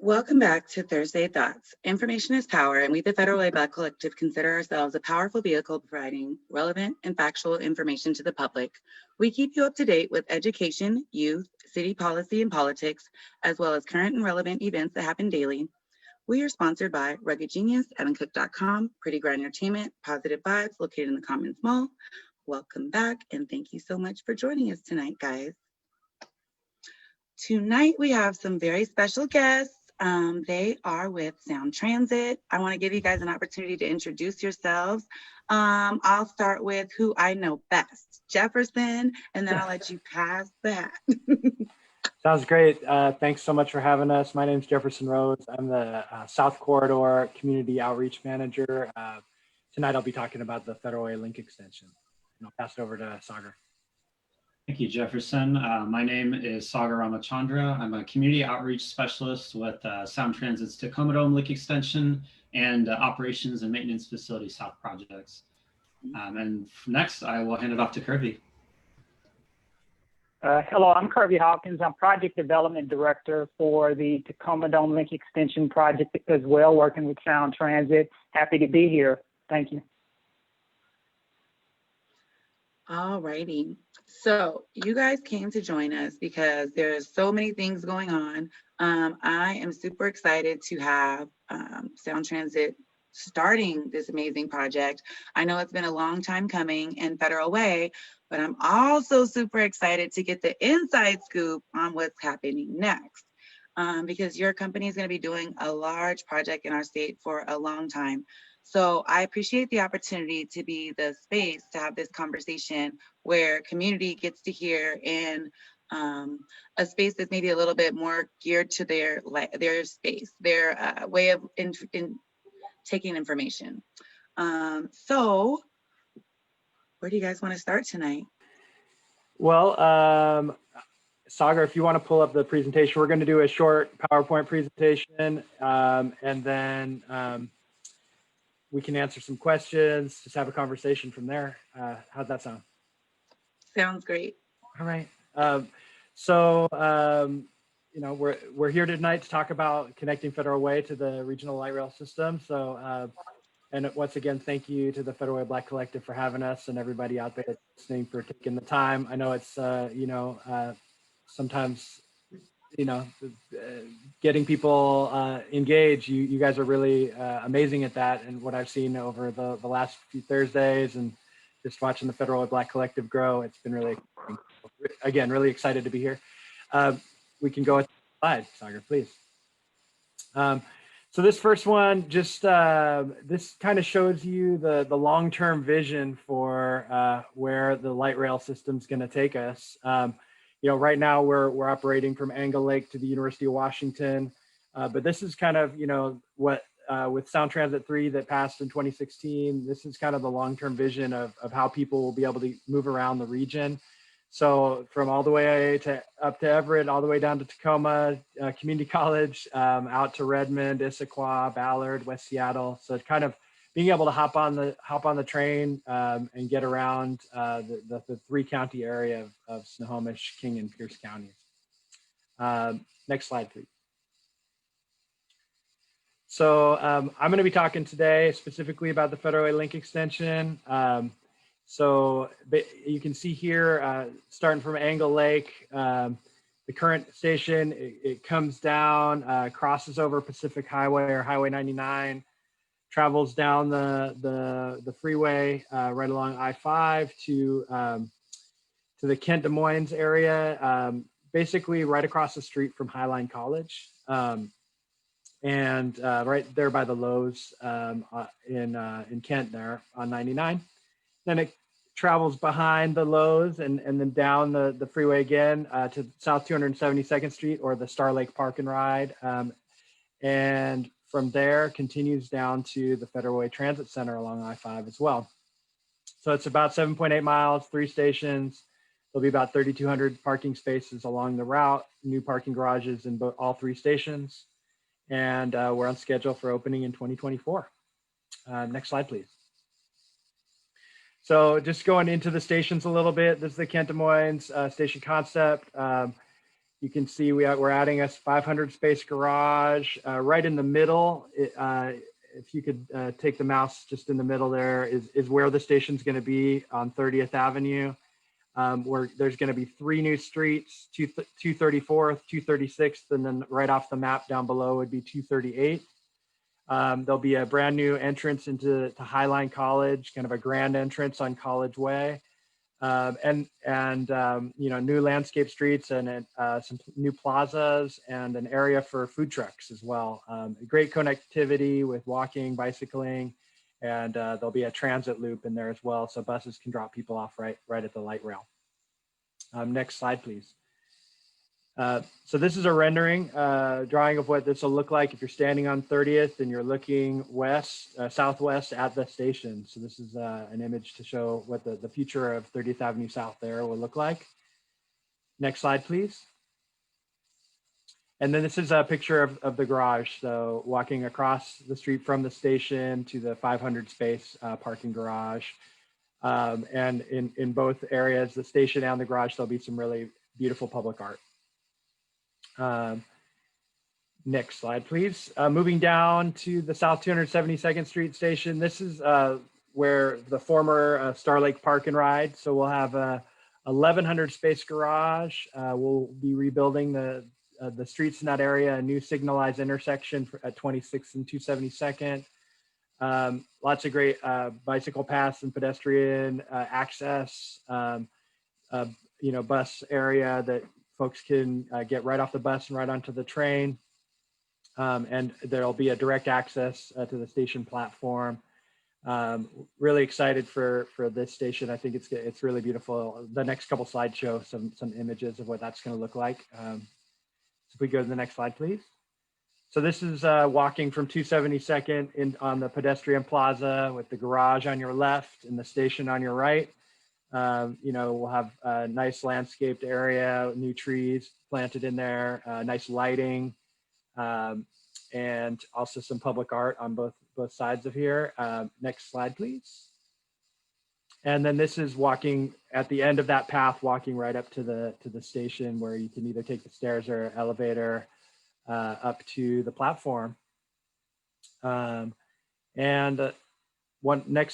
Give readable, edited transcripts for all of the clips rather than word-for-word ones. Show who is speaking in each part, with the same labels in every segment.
Speaker 1: Welcome back to Thursday Thoughts. Information is power, and we, the Federal Way Black Collective, consider ourselves a powerful vehicle providing relevant and factual information to the public. We keep you up to date with education, youth, city policy, and politics, as well as current and relevant events that happen daily. We are sponsored by Rugged Genius, EvanCook.com, Pretty Grind Entertainment, Positive Vibes, located in the Commons Mall. Welcome back, and thank you so much for joining us tonight, guys. Tonight, we have some very special guests. They are with Sound Transit. I want to give you guys an opportunity to introduce yourselves. I'll start with who I know best, Jefferson, and then I'll let you pass the hat.
Speaker 2: Sounds great. Thanks so much for having us. My name is Jefferson Rhodes. I'm the South Corridor Community Outreach Manager. Tonight I'll be talking about the Federal Way Link Extension. And I'll pass it over to Sagar.
Speaker 3: Thank you, Jefferson. My name is Sagar Ramachandra. I'm a community outreach specialist with Sound Transit's Tacoma Dome Link Extension and Operations and Maintenance Facility South projects. And next, I will hand it off to Kirby.
Speaker 4: Hello, I'm Kirby Hawkins. I'm Project Development Director for the Tacoma Dome Link Extension project as well, working with Sound Transit. Happy to be here. Thank you.
Speaker 1: All righty. So you guys came to join us because there's so many things going on. I am super excited to have Sound Transit starting this amazing project. I know it's been a long time coming in Federal Way, but I'm also super excited to get the inside scoop on what's happening next. Because your company is going to be doing a large project in our state for a long time. So I appreciate the opportunity to be the space to have this conversation where community gets to hear in a space that's maybe a little bit more geared to their space, their way of taking information. So where do you guys want to start tonight?
Speaker 2: Well, Sagar, if you want to pull up the presentation, we're going to do a short PowerPoint presentation, and then we can answer some questions, just have a conversation from there. How's that sound?
Speaker 1: Sounds great.
Speaker 2: All right. You know, we're here tonight to talk about connecting Federal Way to the regional light rail system. So, and once again, thank you to the Federal Way Black Collective for having us and everybody out there listening for taking the time. I know it's, you know, sometimes, you know, getting people engaged. You guys are really amazing at that. And what I've seen over the last few Thursdays and just watching the Federal Way Black Collective grow, it's been really, again, really excited to be here. We can go with the slide, Sagar, please. So this first one, just this kind of shows you the long-term vision for where the light rail system is going to take us. You know, right now we're operating from Angle Lake to the University of Washington, but this is kind of, you know, what with Sound Transit 3 that passed in 2016, this is kind of the long-term vision of how people will be able to move around the region. So from all the way up to Everett, all the way down to Tacoma, Community College, out to Redmond, Issaquah, Ballard, West Seattle. So it's kind of being able to hop on the train and get around the 3-county area of Snohomish, King, and Pierce counties. Next slide, please. So I'm going to be talking today specifically about the Federal Way Link Extension. So you can see here, starting from Angle Lake, the current station, it comes down, crosses over Pacific Highway or Highway 99, travels down the freeway right along I-5 to the Kent Des Moines area, basically right across the street from Highline College, and right there by the Lowe's in Kent there on 99. Then it travels behind the Lowe's and then down the freeway again to South 272nd Street or the Star Lake Park and Ride. And from there continues down to the Federal Way Transit Center along I-5 as well. So it's about 7.8 miles, 3 stations. There'll be about 3,200 parking spaces along the route, new parking garages in all 3 stations. And we're on schedule for opening in 2024. Next slide, please. So just going into the stations a little bit, this is the Kent Des Moines station concept. You can see we're adding a 500 space garage right in the middle. If you could take the mouse just in the middle there is where the station's going to be on 30th Avenue. Where there's going to be 3 new streets, 234th, 236th, and then right off the map down below would be 238th. There'll be a brand new entrance into Highline College, kind of a grand entrance on College Way. And you know, new landscape streets and some new plazas and an area for food trucks as well. Great connectivity with walking, bicycling, and there'll be a transit loop in there as well, so buses can drop people off right at the light rail. Next slide, please. So this is a rendering drawing of what this will look like if you're standing on 30th and you're looking west, southwest at the station. So this is an image to show what the future of 30th Avenue South there will look like. Next slide, please. And then this is a picture of the garage. So walking across the street from the station to the 500 space parking garage. And in both areas, the station and the garage, there'll be some really beautiful public art. Next slide, please. Moving down to the South 272nd Street station. This is where the former Star Lake Park and Ride. So we'll have a 1,100 space garage. We'll be rebuilding the streets in that area, a new signalized intersection at 26th and 272nd. Lots of great bicycle paths and pedestrian access, you know, bus area that folks can get right off the bus and right onto the train. And there'll be a direct access to the station platform. Really excited for this station. I think it's really beautiful. The next couple slides show some images of what that's going to look like. So if we go to the next slide, please. So this is walking from 272nd in on the pedestrian plaza with the garage on your left and the station on your right. You know, we'll have a nice landscaped area, new trees planted in there, nice lighting, and also some public art on both sides of here. Next slide, please. And then this is walking at the end of that path, walking right up to the station where you can either take the stairs or elevator up to the platform. Next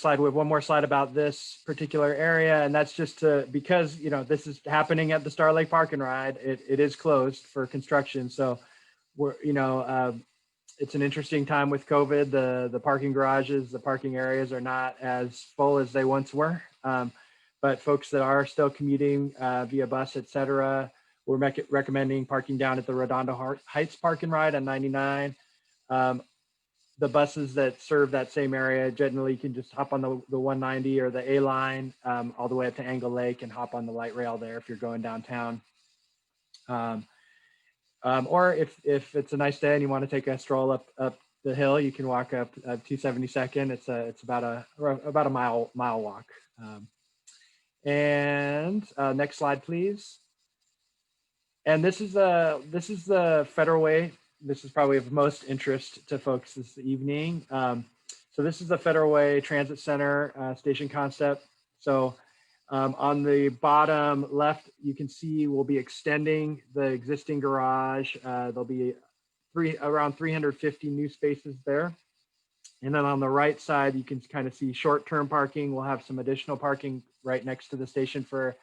Speaker 2: slide, we have one more slide about this particular area, and that's just because, you know, this is happening at the Star Lake Park and Ride. It is closed for construction, so we're, you know, it's an interesting time with COVID. The parking garages, the parking areas are not as full as they once were, but folks that are still commuting via bus, etc., we're recommending parking down at the Redondo Heights Park and Ride on 99. The buses that serve that same area, generally you can just hop on the 190 or the A line all the way up to Angle Lake and hop on the light rail there if you're going downtown. Or if it's a nice day and you want to take a stroll up the hill, you can walk up 272nd. It's about a mile walk. Next slide, please. And this is the Federal Way. This is probably of most interest to folks this evening. So this is the Federal Way Transit Center station concept. So on the bottom left, you can see we'll be extending the existing garage. There'll be around 350 new spaces there. And then on the right side, you can kind of see short-term parking. We'll have some additional parking right next to the station for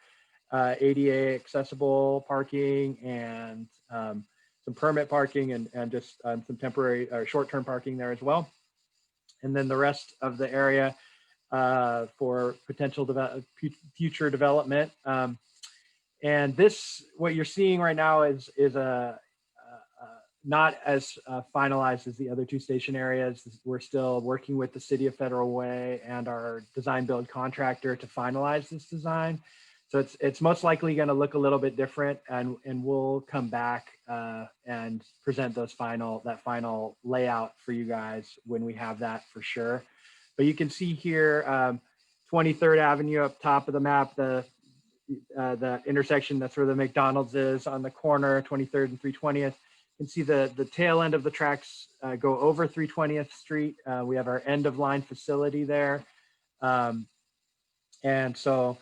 Speaker 2: ADA accessible parking and some permit parking and just some temporary or short-term parking there as well. And then the rest of the area for potential future development. And this, what you're seeing right now is not as finalized as the other two station areas. We're still working with the City of Federal Way and our design build contractor to finalize this design. So it's most likely going to look a little bit different, and we'll come back and present that final layout for you guys when we have that for sure. But you can see here 23rd Avenue up top of the map, the intersection, that's where the McDonald's is on the corner, 23rd and 320th. You can see the tail end of the tracks go over 320th Street. We have our end of line facility there. And so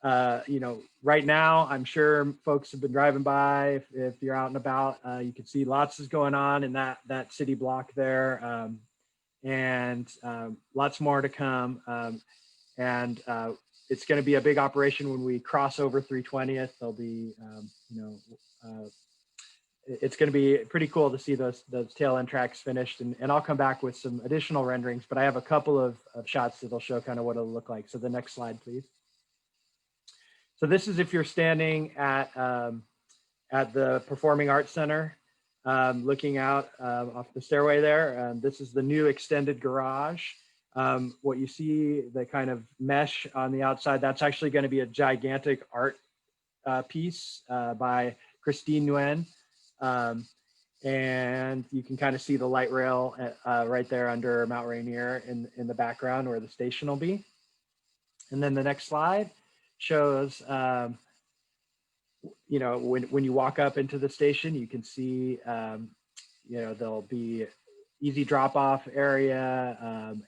Speaker 2: right now, I'm sure folks have been driving by. If you're out and about, you can see lots is going on in that city block there, and lots more to come. And it's going to be a big operation when we cross over 320th. There'll be, it's going to be pretty cool to see those tail end tracks finished. And I'll come back with some additional renderings, but I have a couple of shots that'll show kind of what it'll look like. So the next slide, please. So this is if you're standing at the Performing Arts Center, looking out off the stairway there. This is the new extended garage. What you see, the kind of mesh on the outside, that's actually going to be a gigantic art piece by Christine Nguyen. And you can kind of see the light rail right there under Mount Rainier in the background where the station will be. And then the next slide shows, when you walk up into the station, you can see, there'll be easy drop-off area,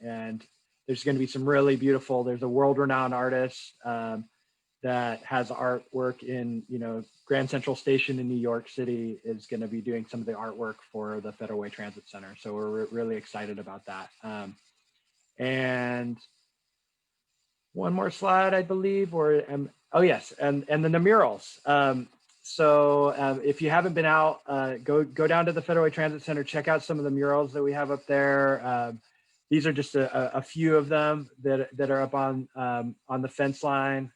Speaker 2: and there's going to be some really beautiful, there's a world-renowned artist that has artwork in, Grand Central Station in New York City is going to be doing some of the artwork for the Federal Way Transit Center. So we're really excited about that. And one more slide, I believe, oh yes, and then the murals. So if you haven't been out, go down to the Federal Way Transit Center, check out some of the murals that we have up there. These are just a few of them that are up on the fence line.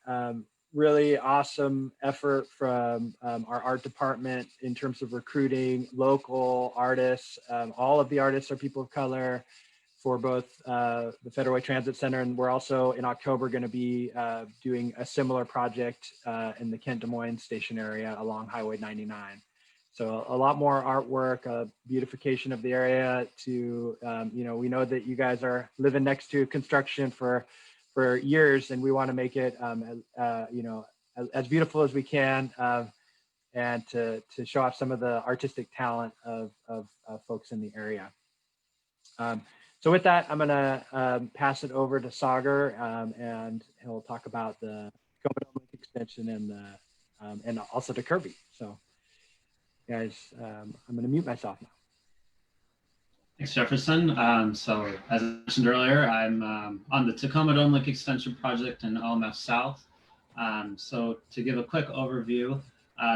Speaker 2: Really awesome effort from our art department in terms of recruiting local artists. All of the artists are people of color for both the Federal Way Transit Center, and we're also in October going to be doing a similar project in the Kent Des Moines station area along Highway 99. So a lot more artwork, beautification of the area to, we know that you guys are living next to construction for years, and we want to make it, as beautiful as we can, and to show off some of the artistic talent of folks in the area. So with that, I'm going to pass it over to Sagar, and he'll talk about the Tacoma Link extension and also to Kirby. So, guys, I'm going to mute myself now.
Speaker 3: Thanks, Jefferson. So as I mentioned earlier, I'm on the Tacoma Dome Link Extension project in OMF South. So to give a quick overview,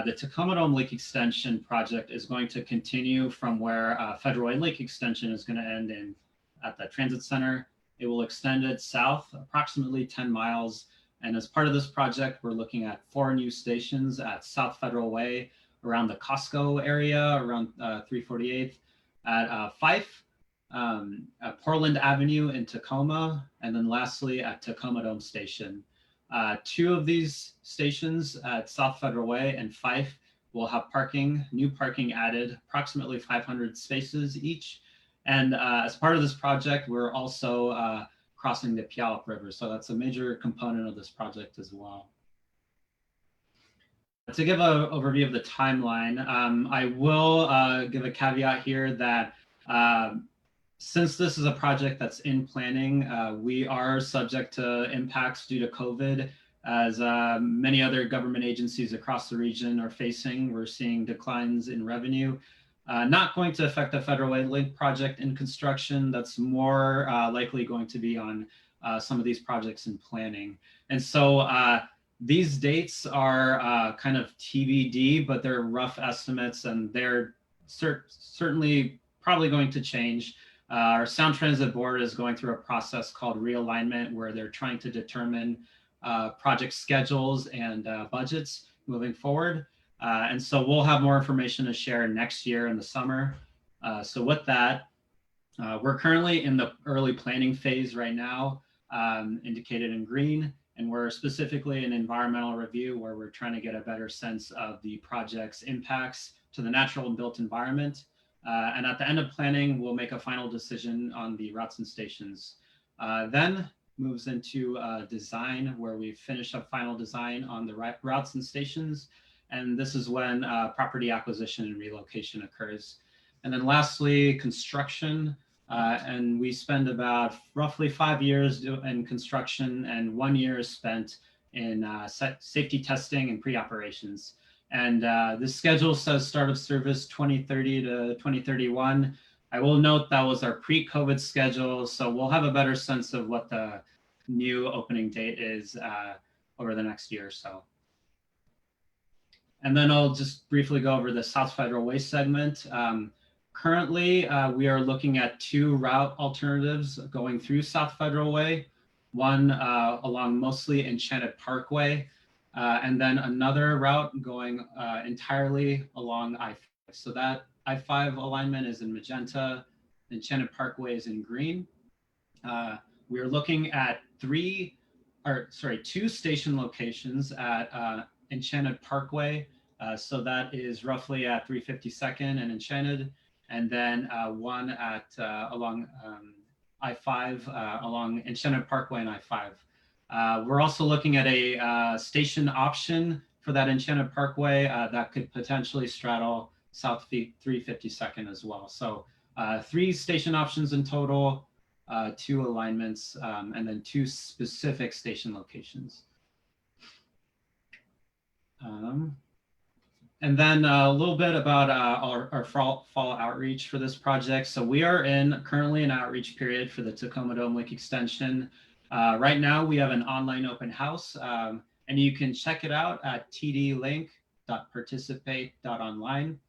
Speaker 3: the Tacoma Dome Link Extension project is going to continue from where Federal Way Link Extension is going to end at the transit center. It will extend it south approximately 10 miles. And as part of this project, we're looking at 4 new stations at South Federal Way, around the Costco area, around 348th, at Fife, at Portland Avenue in Tacoma, and then lastly at Tacoma Dome Station. 2 of these stations at South Federal Way and Fife will have new parking added, approximately 500 spaces each. And as part of this project, we're also crossing the Puyallup River. So that's a major component of this project as well. To give an overview of the timeline, I will give a caveat here that since this is a project that's in planning, we are subject to impacts due to COVID, as many other government agencies across the region are facing. We're seeing declines in revenue. Not going to affect the Federal Way Link project in construction. That's more likely going to be on some of these projects in planning. And so these dates are kind of TBD, but they're rough estimates, and they're certainly probably going to change. Our Sound Transit Board is going through a process called realignment, where they're trying to determine project schedules and budgets moving forward. And so we'll have more information to share next year in the summer. So with that, we're currently in the early planning phase right now, indicated in green, and we're specifically in environmental review, where we're trying to get a better sense of the project's impacts to the natural and built environment. And at the end of planning, we'll make a final decision on the routes and stations. Then moves into design, where we finish up final design on the routes and stations. And this is when property acquisition and relocation occurs. And then lastly, construction. And we spend about roughly 5 years in construction, and 1 year is spent in safety testing and pre-operations. And the schedule says start of service 2030 to 2031. I will note that was our pre-COVID schedule, so we'll have a better sense of what the new opening date is over the next year or so. And then I'll just briefly go over the South Federal Way segment. Currently, we are looking at 2 route alternatives going through South Federal Way, one along mostly Enchanted Parkway, and then another route going entirely along I-5. So that I-5 alignment is in magenta, Enchanted Parkway is in green. We are looking at 2 station locations at Enchanted Parkway. So that is roughly at 352nd and Enchanted, and then one at along I-5 along Enchanted Parkway and I-5. We're also looking at a station option for that Enchanted Parkway that could potentially straddle South 352nd as well. So 3 station options in total, 2 alignments, and then 2 specific station locations. And then a little bit about our fall outreach for this project. So we are currently in outreach period for the Tacoma Dome Lake Extension. Right now we have an online open house, and you can check it out at tdlink.participate.online.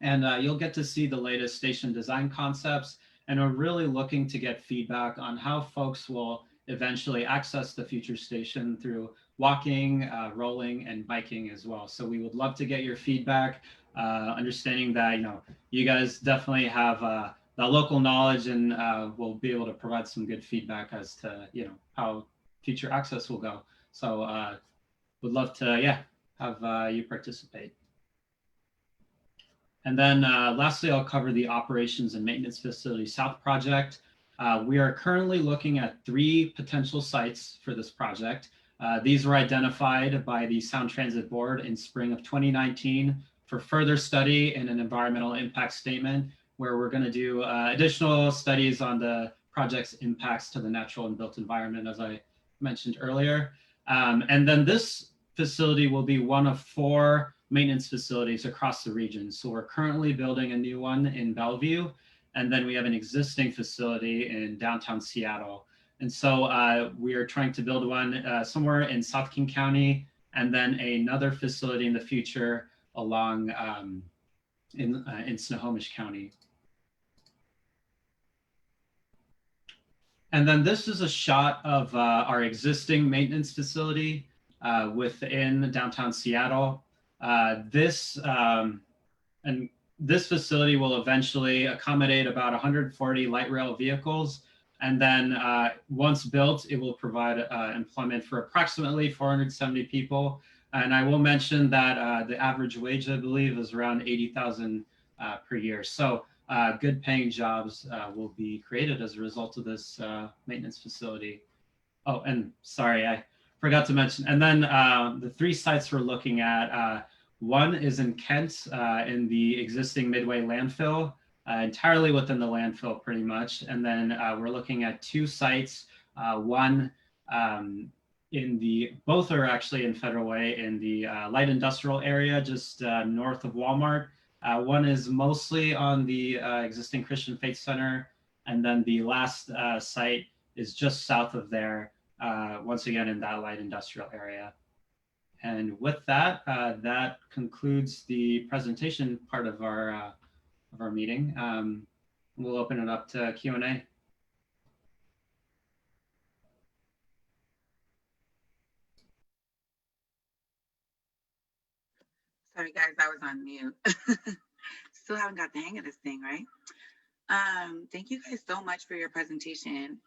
Speaker 3: And you'll get to see the latest station design concepts, and we're really looking to get feedback on how folks will eventually access the future station through walking, rolling, and biking as well. So we would love to get your feedback, understanding that you guys definitely have the local knowledge, and will be able to provide some good feedback as to how future access will go. So would love to have you participate. And then lastly, I'll cover the Operations and Maintenance Facility South project. We are currently looking at 3 potential sites for this project. These were identified by the Sound Transit Board in spring of 2019 for further study in an environmental impact statement, where we're going to do additional studies on the project's impacts to the natural and built environment, as I mentioned earlier. And then this facility will be one of 4 maintenance facilities across the region. So we're currently building a new one in Bellevue, and then we have an existing facility in downtown Seattle. And so we are trying to build one somewhere in South King County, and then another facility in the future along in Snohomish County. And then this is a shot of our existing maintenance facility within downtown Seattle. This facility will eventually accommodate about 140 light rail vehicles. And then once built, it will provide employment for approximately 470 people. And I will mention that the average wage, I believe, is around $80,000 per year. So good paying jobs will be created as a result of this maintenance facility. Oh, and sorry, I forgot to mention. And then the 3 sites we're looking at, one is in Kent in the existing Midway landfill, entirely within the landfill pretty much. And then we're looking at 2 sites, one both are actually in Federal Way in the light industrial area, just north of Walmart. One is mostly on the existing Christian Faith Center. And then the last site is just south of there, once again in that light industrial area. And with that, that concludes the presentation part of our meeting. We'll open it up to Q&A.
Speaker 1: Sorry guys, I was on mute. Still haven't got the hang of this thing, right? Thank you guys so much for your presentation.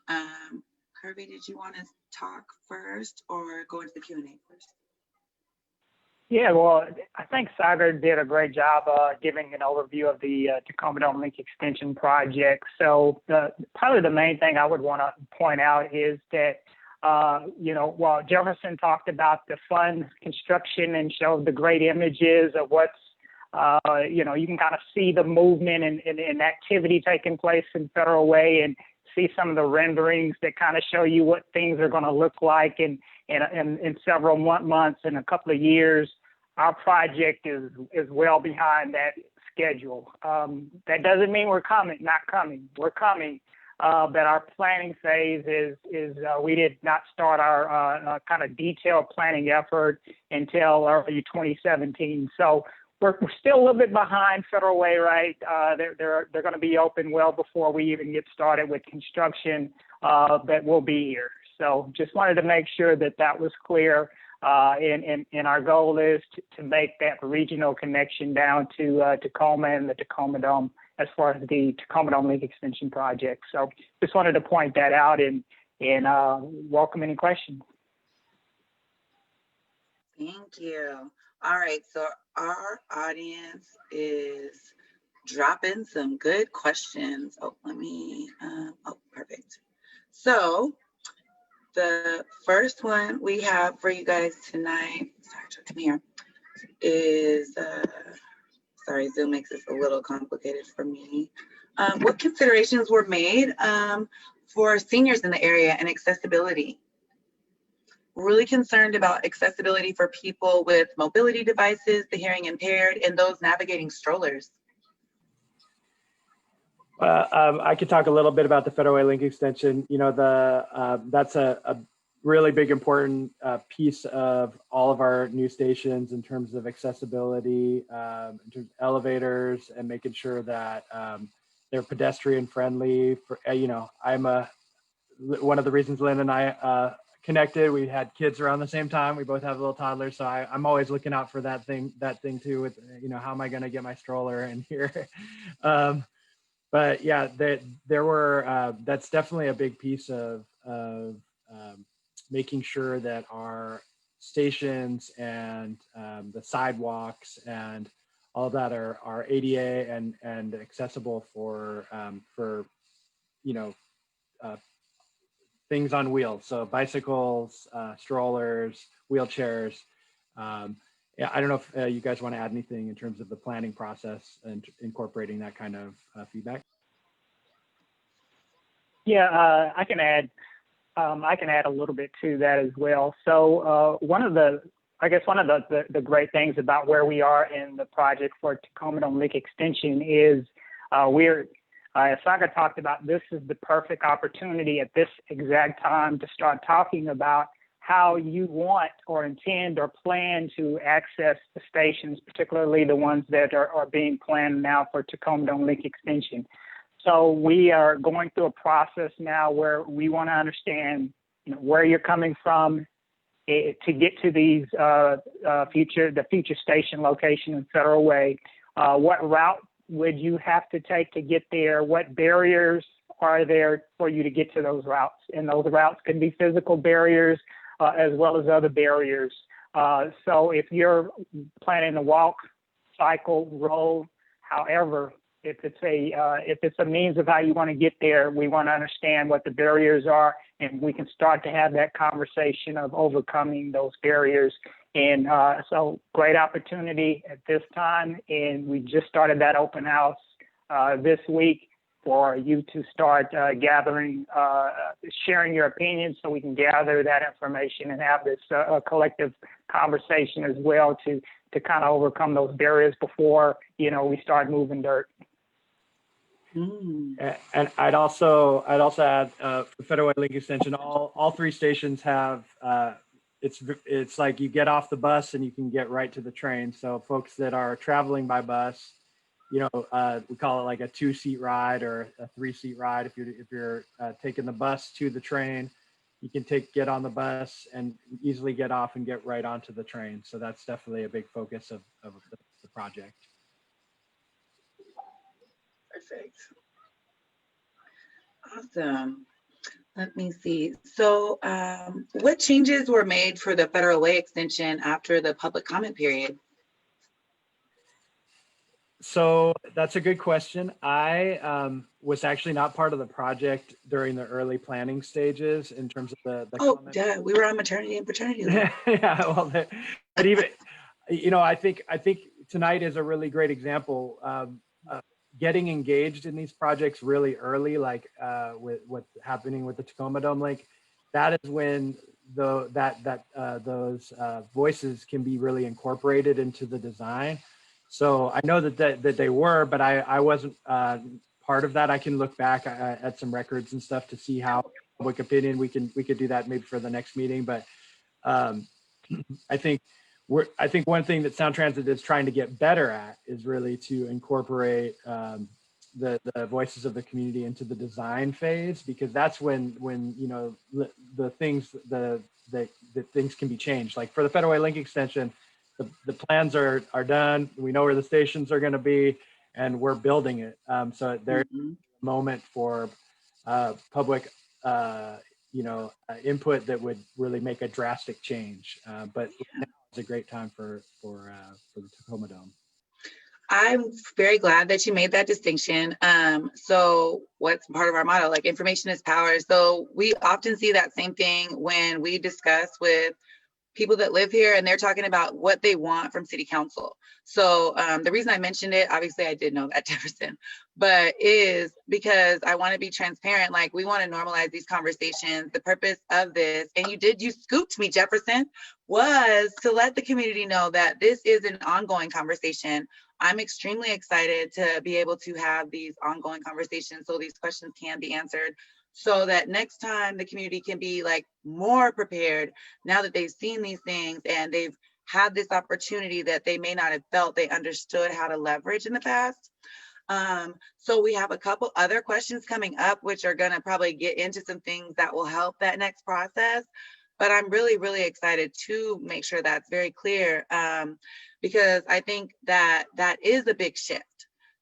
Speaker 1: Kirby, did you want to talk first or go into the Q&A first?
Speaker 4: Yeah, well, I think Sagar did a great job giving an overview of the Tacoma Dome Link Extension project. So probably the main thing I would want to point out is that, while Jefferson talked about the fun construction and showed the great images of what's, you can kind of see the movement and activity taking place in Federal Way and see some of the renderings that kind of show you what things are going to look like in several months and a couple of years. Our project is well behind that schedule. That doesn't mean we're not coming. We're coming. But our planning phase is we did not start our kind of detailed planning effort until early 2017. So we're still a little bit behind Federal Way, right? They're going to be open well before we even get started with construction, but we'll be here. So just wanted to make sure that was clear. And our goal is to make that regional connection down to Tacoma and the Tacoma Dome as far as the Tacoma Dome Link Extension project. So just wanted to point that out and welcome any questions.
Speaker 1: Thank you. All right, so our audience is dropping some good questions. Oh, let me, perfect. So the first one we have for you guys tonight, sorry, come here, is, sorry, Zoom makes this a little complicated for me. What considerations were made for seniors in the area and accessibility? Really concerned about accessibility for people with mobility devices, the hearing impaired, and those navigating strollers.
Speaker 2: I could talk a little bit about the Federal Way Link Extension. You know, that's a really big, important piece of all of our new stations in terms of accessibility, in terms of elevators, and making sure that they're pedestrian friendly. For, you know, one of the reasons Lynn and I connected. We had kids around the same time. We both have little toddlers, so I'm always looking out for that thing too. With, you know, how am I going to get my stroller in here? But yeah, there were. That's definitely a big piece of making sure that our stations and the sidewalks and all that are ADA and accessible for you know, things on wheels, so bicycles, strollers, wheelchairs. Yeah, I don't know if you guys want to add anything in terms of the planning process and incorporating that kind of feedback.
Speaker 4: Yeah, I can add a little bit to that as well. So one of the great things about where we are in the project for Tacoma Dome Link Extension is as Saga talked about, this is the perfect opportunity at this exact time to start talking about how you want or intend or plan to access the stations, particularly the ones that are being planned now for Tacoma Dome Link Extension. So we are going through a process now where we want to understand, you know, where you're coming from to get to these future station location in Federal Way. What route would you have to take to get there? What barriers are there for you to get to those routes? And those routes can be physical barriers as well as other barriers. So if you're planning to walk, cycle, roll, however, if it's a means of how you want to get there, we want to understand what the barriers are, and we can start to have that conversation of overcoming those barriers. And so great opportunity at this time. And we just started that open house this week for you to start gathering, sharing your opinions so we can gather that information and have this collective conversation as well to kind of overcome those barriers before, you know, we start moving dirt.
Speaker 2: And I'd also add the Federal Way Link Extension. All three stations have it's like you get off the bus and you can get right to the train. So folks that are traveling by bus, you know, we call it like a 2-seat ride or a 3-seat ride. If you're taking the bus to the train, you can get on the bus and easily get off and get right onto the train. So that's definitely a big focus of the project.
Speaker 1: Perfect. Awesome. Let me see. So what changes were made for the Federal Way extension after the public comment period?
Speaker 2: So that's a good question. I was actually not part of the project during the early planning stages in terms of the
Speaker 1: duh, we were on maternity and paternity leave.
Speaker 2: Yeah, well, but even, you know, I think tonight is a really great example of getting engaged in these projects really early, like with what's happening with the Tacoma Dome link, that is when those voices can be really incorporated into the design. So I know that they were, but I wasn't part of that. I can look back at some records and stuff to see how public opinion we could do that maybe for the next meeting. But I think one thing that Sound Transit is trying to get better at is really to incorporate the voices of the community into the design phase, because that's when you know the things can be changed. Like for the Federal Way Link extension, the plans are done. We know where the stations are going to be, and we're building it. So there's a moment for public input that would really make a drastic change. But now is a great time for the Tacoma Dome.
Speaker 1: I'm very glad that you made that distinction. So what's part of our motto, like information is power. So we often see that same thing when we discuss with people that live here and they're talking about what they want from city council. So the reason I mentioned it, obviously I did know that, Jefferson, but is because I want to be transparent. Like we want to normalize these conversations. The purpose of this, and you scooped me, Jefferson, was to let the community know that this is an ongoing conversation. I'm extremely excited to be able to have these ongoing conversations so these questions can be answered, so that next time the community can be like more prepared now that they've seen these things and they've had this opportunity that they may not have felt they understood how to leverage in the past. So we have a couple other questions coming up, which are gonna probably get into some things that will help that next process. But I'm really, really excited to make sure that's very clear, because I think that is a big shift.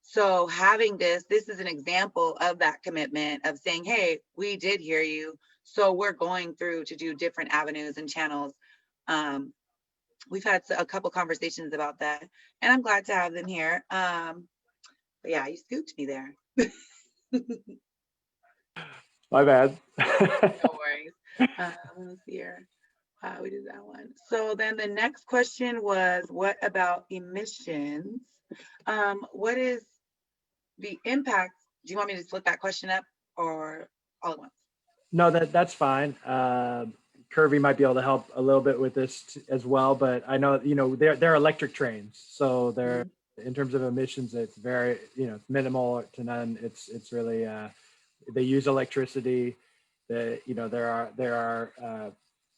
Speaker 1: So having this is an example of that commitment of saying, hey, we did hear you. So we're going through to do different avenues and channels. We've had a couple conversations about that, and I'm glad to have them here. But yeah, you scooped me there.
Speaker 2: My bad.
Speaker 1: No worries. Let's see here. We did that one. So then the next question was, what about emissions? What is the impact? Do you want me to split that question up or all at once?
Speaker 2: No, that's fine. Kirby might be able to help a little bit with this as well, but I know, they're electric trains. So they're, in terms of emissions, it's very, minimal to none. It's really, they use electricity. There are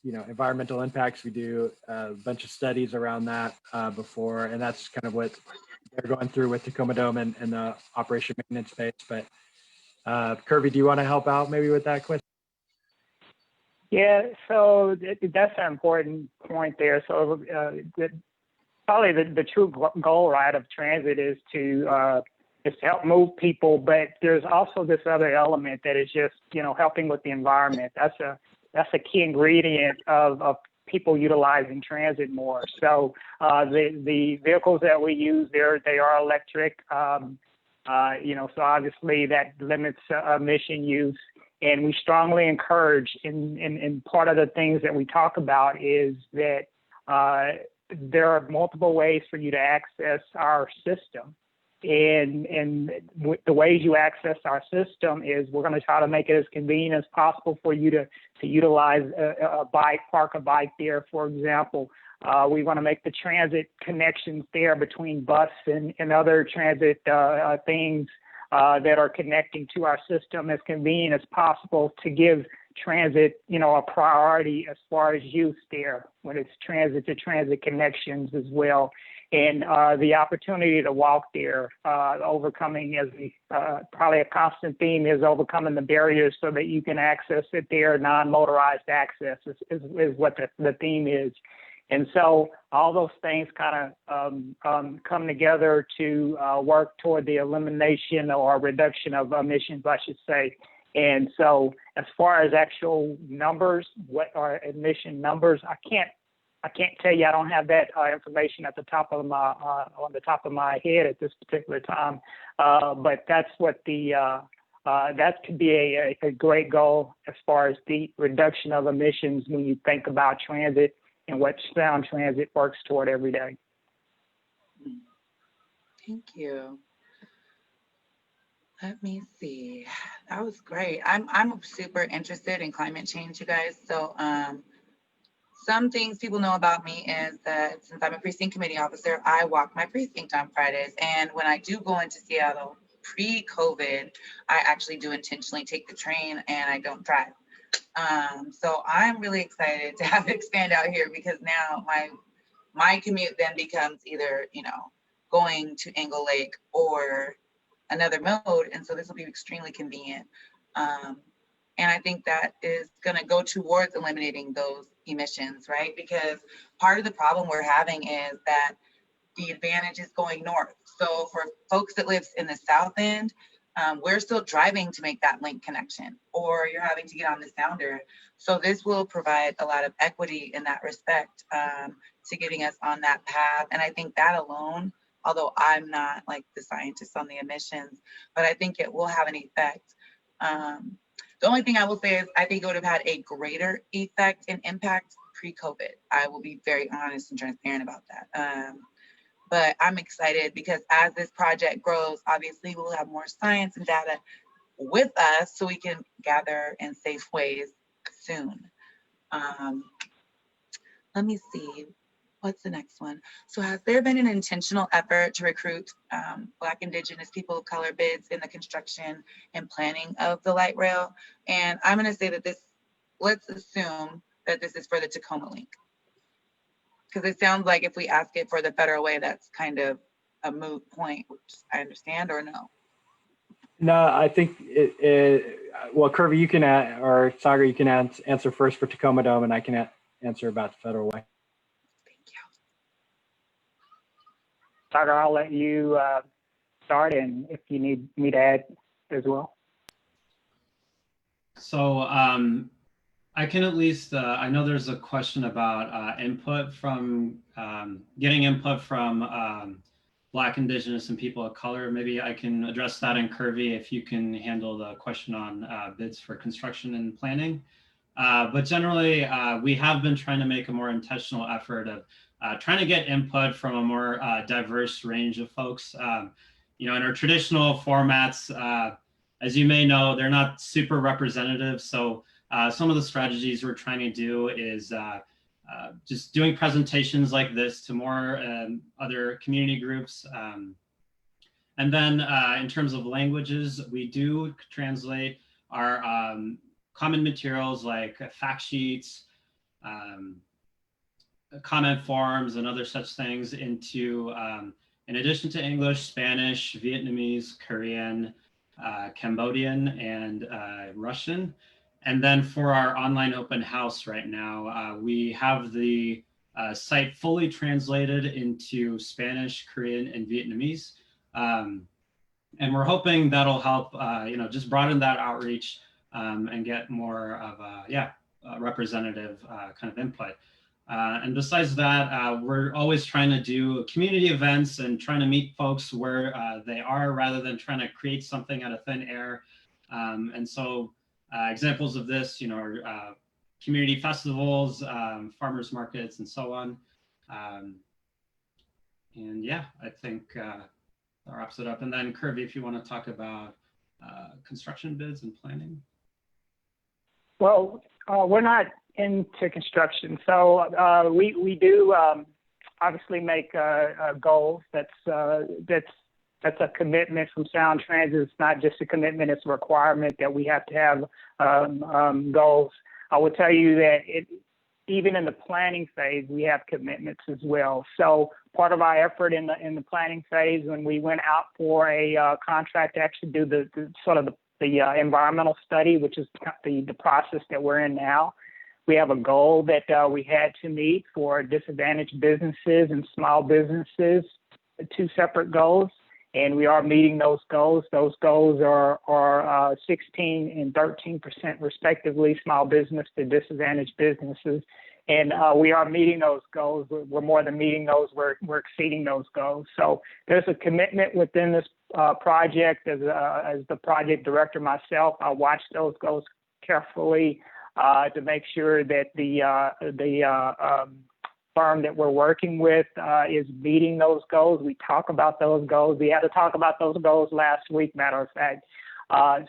Speaker 2: environmental impacts. We do a bunch of studies around that before, and that's kind of what they're going through with Tacoma Dome and the operation maintenance space. But Kirby, do you want to help out maybe with that question?
Speaker 4: Yeah, so that's an important point there. So probably the true goal, right, of transit is to help move people, but there's also this other element that is just, helping with the environment. That's a key ingredient of people utilizing transit more. So the vehicles that we use there, they are electric. So obviously that limits emission use. And we strongly encourage, and part of the things that we talk about is that there are multiple ways for you to access our system. And the ways you access our system is we're going to try to make it as convenient as possible for you to utilize a bike, park a bike there, for example. We want to make the transit connections there between bus and other transit things that are connecting to our system as convenient as possible to give transit, a priority as far as use there when it's transit to transit connections as well. And the opportunity to walk there, overcoming, as probably a constant theme, is overcoming the barriers so that you can access it there. Non-motorized access is what the theme is. And so all those things kind of come together to work toward the elimination or reduction of emissions, I should say. And so as far as actual numbers, what are emission numbers, I can't tell you. I don't have that information at the top of my on the top of my head at this particular time. But that's what that could be a great goal as far as the reduction of emissions when you think about transit and what Sound Transit works toward every day.
Speaker 1: Thank you. Let me see. That was great. I'm super interested in climate change, you guys. So some things people know about me is that since I'm a precinct committee officer, I walk my precinct on Fridays. And when I do go into Seattle pre-COVID, I actually do intentionally take the train and I don't drive. So I'm really excited to have it expand out here because now my commute then becomes either, going to Angle Lake or another mode. And so this will be extremely convenient. And I think that is going to go towards eliminating those emissions, right? Because part of the problem we're having is that the advantage is going north. So for folks that live in the south end, we're still driving to make that link connection, or you're having to get on the sounder. So this will provide a lot of equity in that respect to getting us on that path. And I think that alone, although I'm not like the scientist on the emissions, but I think it will have an effect. The only thing I will say is I think it would have had a greater effect and impact pre-COVID. I will be very honest and transparent about that. But I'm excited because as this project grows, obviously we'll have more science and data with us so we can gather in safe ways soon. Let me see. What's the next one? So has there been an intentional effort to recruit Black, Indigenous, people of color bids in the construction and planning of the light rail? And I'm going to say that let's assume that this is for the Tacoma link. Because it sounds like if we ask it for the federal way, that's kind of a moot point, which I understand, or no?
Speaker 2: No, I think well, Kirby, you can, or Sagar, you can answer first for Tacoma Dome, and I can answer about the federal way.
Speaker 4: Sagar, I'll let you start, and if you need me to add as well.
Speaker 3: So I can at least, I know there's a question about input from, getting input from Black, Indigenous, and people of color. Maybe I can address that in Kirby if you can handle the question on bids for construction and planning. But generally, we have been trying to make a more intentional effort of trying to get input from a more diverse range of folks. In our traditional formats, as you may know, they're not super representative. So some of the strategies we're trying to do is just doing presentations like this to more other community groups. And then in terms of languages, we do translate our common materials like fact sheets, comment forms, and other such things into, in addition to English, Spanish, Vietnamese, Korean, Cambodian, and Russian. And then for our online open house right now, we have the site fully translated into Spanish, Korean, and Vietnamese. And we're hoping that'll help, just broaden that outreach and get more of a, representative kind of input. And besides that, we're always trying to do community events and trying to meet folks where they are rather than trying to create something out of thin air. And so examples of this, are community festivals, farmers markets, and so on. And yeah, I think that wraps it up. And then Kirby, if you want to talk about construction bids and planning.
Speaker 4: Well, we're not into construction, so we do obviously make goals. That's a commitment from Sound Transit. It's not just a commitment; it's a requirement that we have to have goals. I will tell you that even in the planning phase, we have commitments as well. So part of our effort in the planning phase, when we went out for a contract to actually do the environmental study, which is the process that we're in now, we have a goal that we had to meet for disadvantaged businesses and small businesses, 2 separate goals, and we are meeting those goals. Those goals are 16 and 13% respectively, small business to disadvantaged businesses. And we are meeting those goals. We're more than meeting those, we're exceeding those goals. So there's a commitment within this project. As the project director myself, I watch those goals carefully to make sure that the firm that we're working with is meeting those goals. We talk about those goals. We had to talk about those goals last week, matter of fact.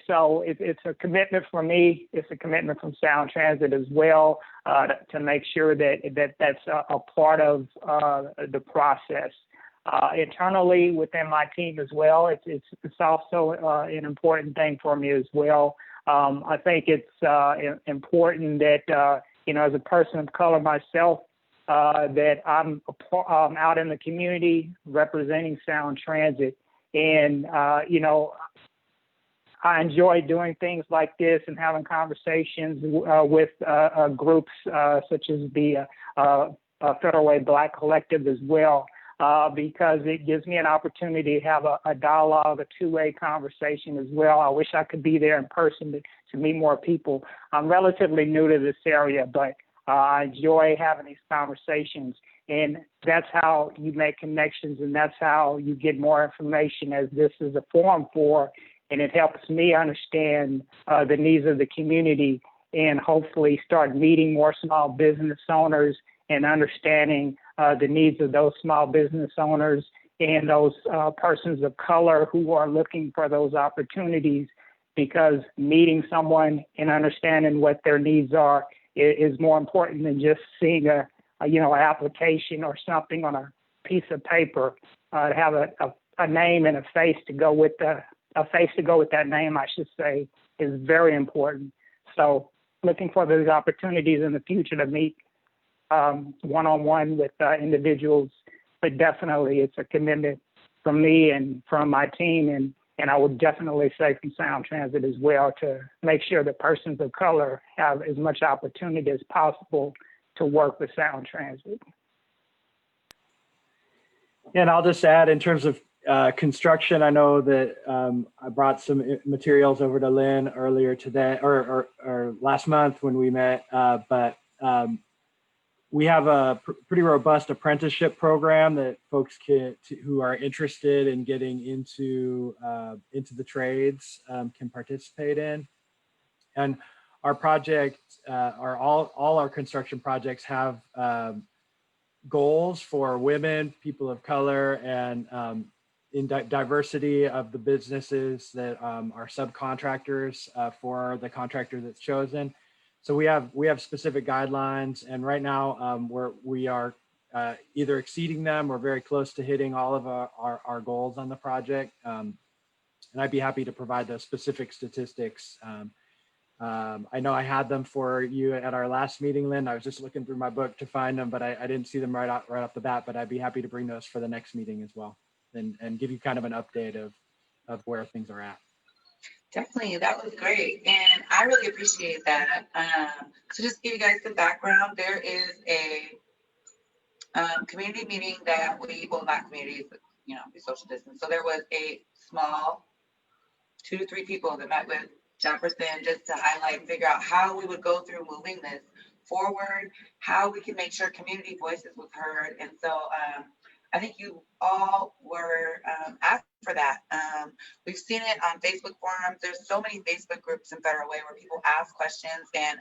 Speaker 4: So it's a commitment for me. It's a commitment from Sound Transit as well to make sure that's a part of the process. Internally within my team as well, it's also an important thing for me as well. I think it's important that as a person of color myself, that I'm out in the community representing Sound Transit, and I enjoy doing things like this and having conversations with groups such as the Federal Way Black Collective as well. Because it gives me an opportunity to have a dialogue, a two-way conversation as well. I wish I could be there in person to meet more people. I'm relatively new to this area, but I enjoy having these conversations. And that's how you make connections, and that's how you get more information, as this is a forum for, and it helps me understand the needs of the community and hopefully start meeting more small business owners and understanding the needs of those small business owners and those persons of color who are looking for those opportunities, because meeting someone and understanding what their needs are is more important than just seeing an application or something on a piece of paper. To have a name and a face to go with that name, I should say, is very important. So looking for those opportunities in the future to meet one-on-one with individuals, but definitely it's a commitment from me and from my team, and I would definitely say from Sound Transit as well, to make sure that persons of color have as much opportunity as possible to work with Sound Transit.
Speaker 2: And I'll just add, in terms of construction, I know that I brought some materials over to Lynn earlier today or last month when we met, but we have a pretty robust apprenticeship program that folks who are interested in getting into the trades can participate in. And our project, all our construction projects have goals for women, people of color, and in diversity of the businesses that are subcontractors for the contractor that's chosen. So we have specific guidelines, and right now we are either exceeding them or very close to hitting all of our goals on the project. And I'd be happy to provide those specific statistics. I know I had them for you at our last meeting, Lynn. I was just looking through my book to find them, but I didn't see them right off the bat. But I'd be happy to bring those for the next meeting as well, and give you kind of an update of where things are at.
Speaker 1: Definitely, that was great, and I really appreciate that. So just to give you guys some background, there is a community meeting that not communities, but we social distance. So there was a small 2 to 3 people that met with Jefferson just to highlight and figure out how we would go through moving this forward, how we can make sure community voices was heard. And so I think you all were asking for that. We've seen it on Facebook forums. There's so many Facebook groups in Federal Way where people ask questions. And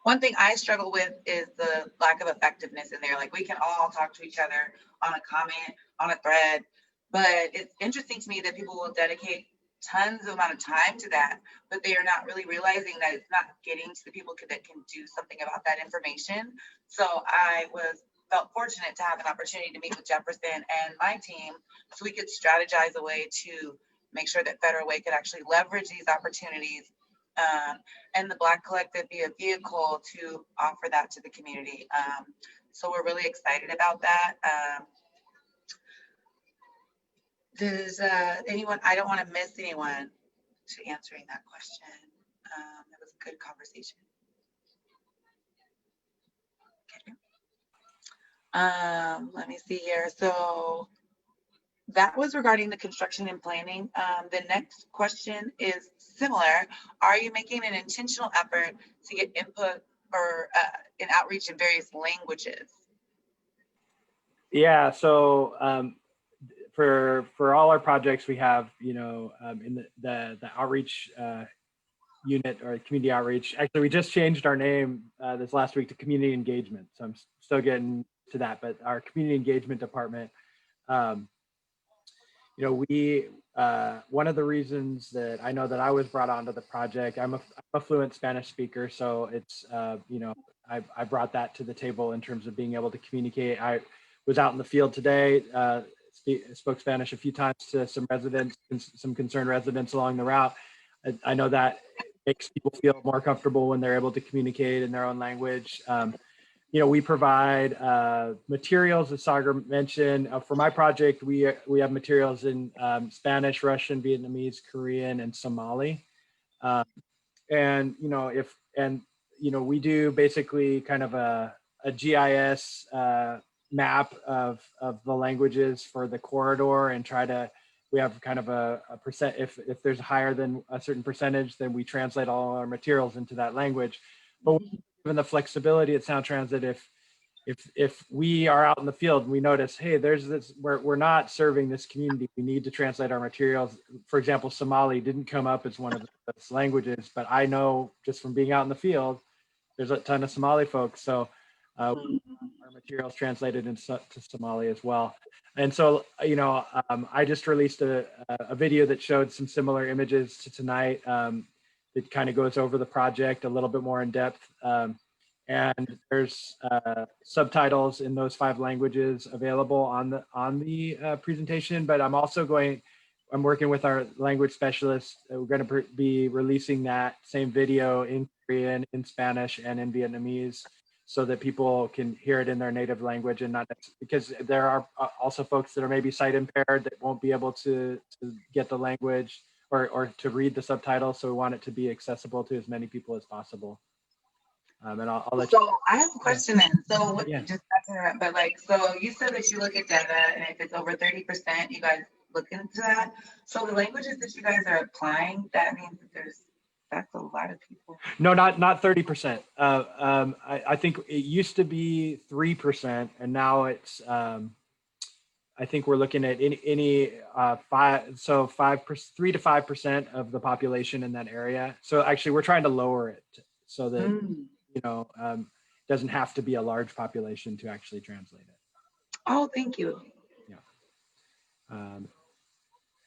Speaker 1: one thing I struggle with is the lack of effectiveness in there. Like, we can all talk to each other on a comment, on a thread, but it's interesting to me that people will dedicate tons of amount of time to that, but they are not really realizing that it's not getting to the people that can do something about that information. So I felt fortunate to have an opportunity to meet with Jefferson and my team so we could strategize a way to make sure that Federal Way could actually leverage these opportunities and the Black Collective be a vehicle to offer that to the community. So we're really excited about that. Does anyone, I don't want to miss anyone to answering that question. It was a good conversation. Okay. Let me see here. So that was regarding the construction and planning. The next question is similar. Are you making an intentional effort to get input or in outreach in various languages?
Speaker 2: Yeah, so for all our projects, we have in the outreach unit or community outreach. Actually, we just changed our name this last week to community engagement. So I'm still getting to that, but our community engagement department, we, one of the reasons that I know that I was brought onto the project, I'm a fluent Spanish speaker. So it's, I brought that to the table in terms of being able to communicate. I was out in the field today, spoke Spanish a few times to some residents, some concerned residents along the route. I know that makes people feel more comfortable when they're able to communicate in their own language. We provide materials, as Sagar mentioned. For my project, we have materials in Spanish, Russian, Vietnamese, Korean, and Somali. We do basically kind of a GIS map of the languages for the corridor, and we have kind of a percent, if there's higher than a certain percentage, then we translate all our materials into that language. But given the flexibility at Sound Transit, if we are out in the field and we notice, hey, there's this, we're not serving this community, we need to translate our materials. For example, Somali didn't come up as one of those languages, but I know just from being out in the field, there's a ton of Somali folks. So our materials translated into Somali as well. And so, I just released a video that showed some similar images to tonight. It kind of goes over the project a little bit more in depth. And there's subtitles in those 5 languages available on the presentation. But I'm working with our language specialist. We're going to be releasing that same video in Korean, in Spanish, and in Vietnamese, so that people can hear it in their native language, and not because there are also folks that are maybe sight impaired that won't be able to get the language or to read the subtitles. So we want it to be accessible to as many people as possible. And I'll let you.
Speaker 1: So I have a question then. So just not to interrupt, but so you said that you look at data, and if it's over 30%, you guys look into that. So the languages that you guys are applying, that means that that's a lot of people.
Speaker 2: No, not 30%. I think it used to be 3%, and now it's I think we're looking at any 3 to 5% of the population in that area. So actually, we're trying to lower it so that it doesn't have to be a large population to actually translate it.
Speaker 1: Oh, thank you.
Speaker 2: Yeah. I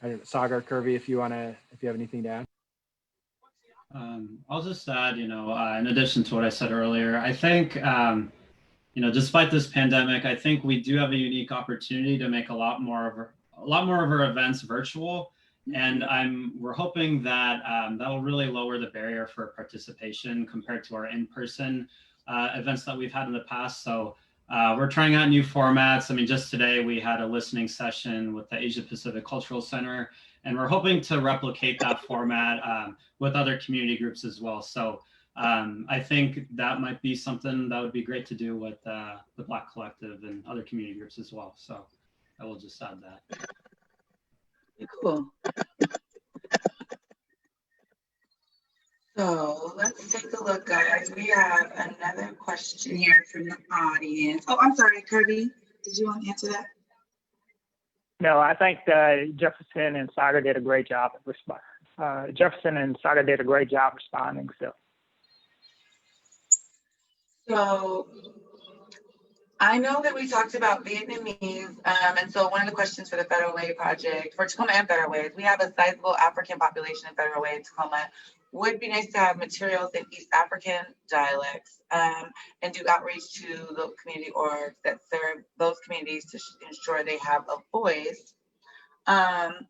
Speaker 2: don't know, Sagar, Kirby, if you have anything to add.
Speaker 3: I'll just add, in addition to what I said earlier, I think, despite this pandemic, I think we do have a unique opportunity to make a lot more of our events virtual. And we're hoping that that'll really lower the barrier for participation compared to our in-person events that we've had in the past. So we're trying out new formats. I mean, just today we had a listening session with the Asia Pacific Cultural Center, and we're hoping to replicate that format with other community groups as well. So I think that might be something that would be great to do with the Black Collective and other community groups as well. So I will just add that.
Speaker 1: Cool. So let's take a look, guys. We have another question here from the audience. Oh, I'm sorry, Kirby. Did you want to answer that?
Speaker 4: No, I think Jefferson and Sagar did a great job responding.
Speaker 1: So I know that we talked about Vietnamese, and so one of the questions for the Federal Way project, for Tacoma and Federal Way, is we have a sizable African population in Federal Way and Tacoma. Would be nice to have materials in East African dialects and do outreach to the community orgs that serve those communities to ensure they have a voice. And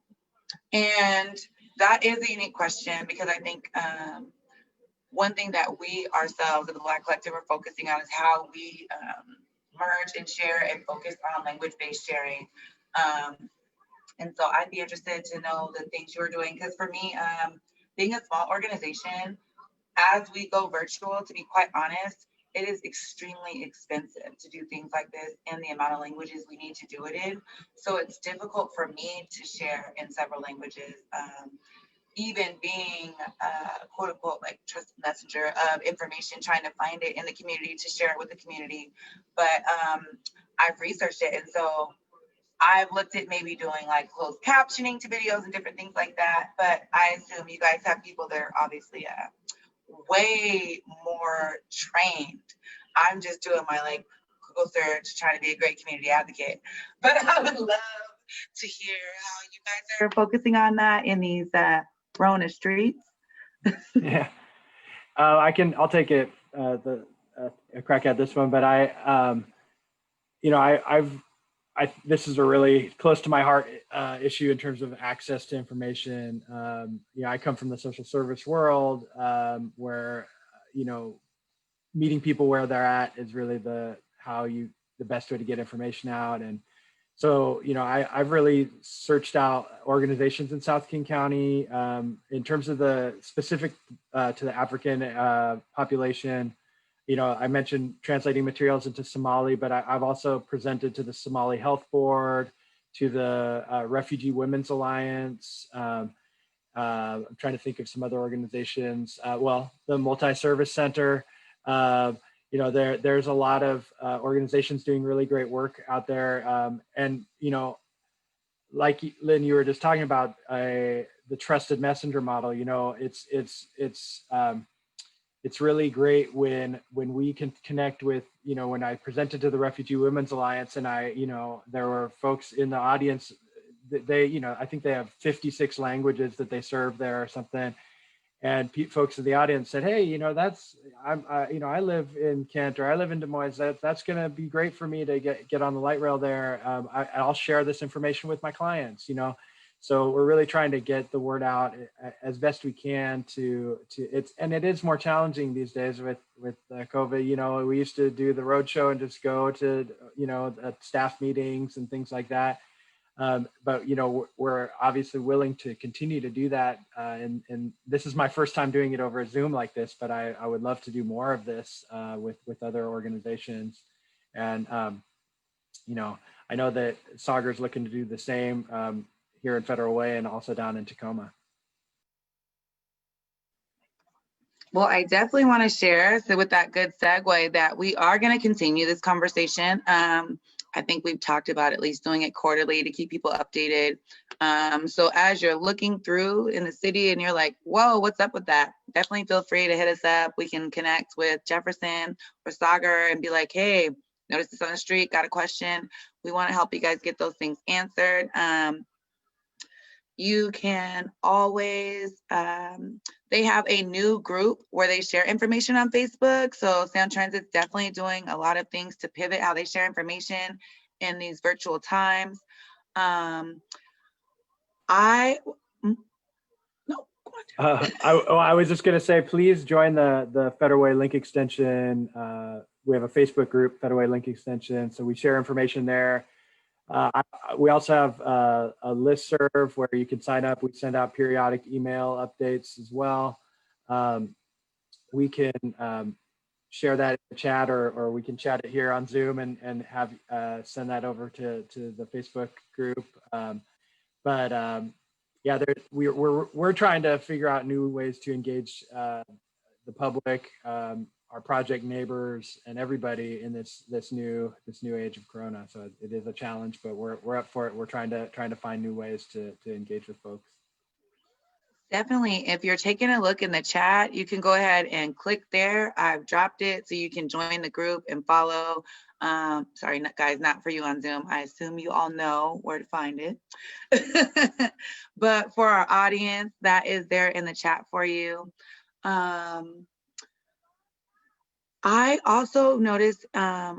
Speaker 1: that is a unique question, because I think one thing that we ourselves at the Black Collective are focusing on is how we merge and share and focus on language-based sharing. And so I'd be interested to know the things you're doing, because for me, being a small organization, as we go virtual, to be quite honest, it is extremely expensive to do things like this in the amount of languages we need to do it in. So it's difficult for me to share in several languages, even being quote unquote like trusted messenger of information, trying to find it in the community to share it with the community. But I've researched it, and so I've looked at maybe doing like closed captioning to videos and different things like that, but I assume you guys have people that are obviously way more trained. I'm just doing my like Google search, trying to be a great community advocate. But I would love to hear how you guys are focusing on that in these Rona streets.
Speaker 2: Yeah, I'll take it a crack at this one, but this is a really close to my heart issue in terms of access to information. I come from the social service world, where meeting people where they're at is really the best way to get information out. And so I've really searched out organizations in South King County in terms of the specific to the African population. I mentioned translating materials into Somali, but I've also presented to the Somali Health Board, to the Refugee Women's Alliance. I'm trying to think of some other organizations. The Multi-Service Center. There's a lot of organizations doing really great work out there. And like Lynn, you were just talking about the trusted messenger model. It's really great when we can connect with, when I presented to the Refugee Women's Alliance, and there were folks in the audience that I think they have 56 languages that they serve there or something. And folks in the audience said, hey, I live in Kent, or I live in Des Moines. That's going to be great for me to get on the light rail there. I'll share this information with my clients, So we're really trying to get the word out as best we can and it is more challenging these days with COVID. We used to do the roadshow and just go to, staff meetings and things like that. But we're obviously willing to continue to do that. And this is my first time doing it over Zoom like this, but I would love to do more of this with other organizations. And, I know that Sagar's looking to do the same here in Federal Way and also down in Tacoma.
Speaker 1: Well, I definitely want to share, so with that good segue, that we are going to continue this conversation. I think we've talked about at least doing it quarterly to keep people updated. So as you're looking through in the city and you're like, whoa, what's up with that? Definitely feel free to hit us up. We can connect with Jefferson or Sagar and be like, hey, notice this on the street, got a question. We want to help you guys get those things answered. You can always, they have a new group where they share information on Facebook. So Sound Transit's definitely doing a lot of things to pivot how they share information in these virtual times. I
Speaker 2: was just going to say, please join the Federal Way Link Extension. We have a Facebook group, Federal Way Link Extension. So we share information there. We also have a listserv where you can sign up. We send out periodic email updates as well. We can share that in the chat, or we can chat it here on Zoom and have send that over to the Facebook group. We're trying to figure out new ways to engage the public, our project neighbors, and everybody in this new age of Corona. So it is a challenge, but we're up for it. We're trying to find new ways to engage with folks.
Speaker 1: Definitely. If you're taking a look in the chat, you can go ahead and click there. I've dropped it so you can join the group and follow. Sorry, guys, not for you on Zoom. I assume you all know where to find it. But for our audience, that is there in the chat for you. I also noticed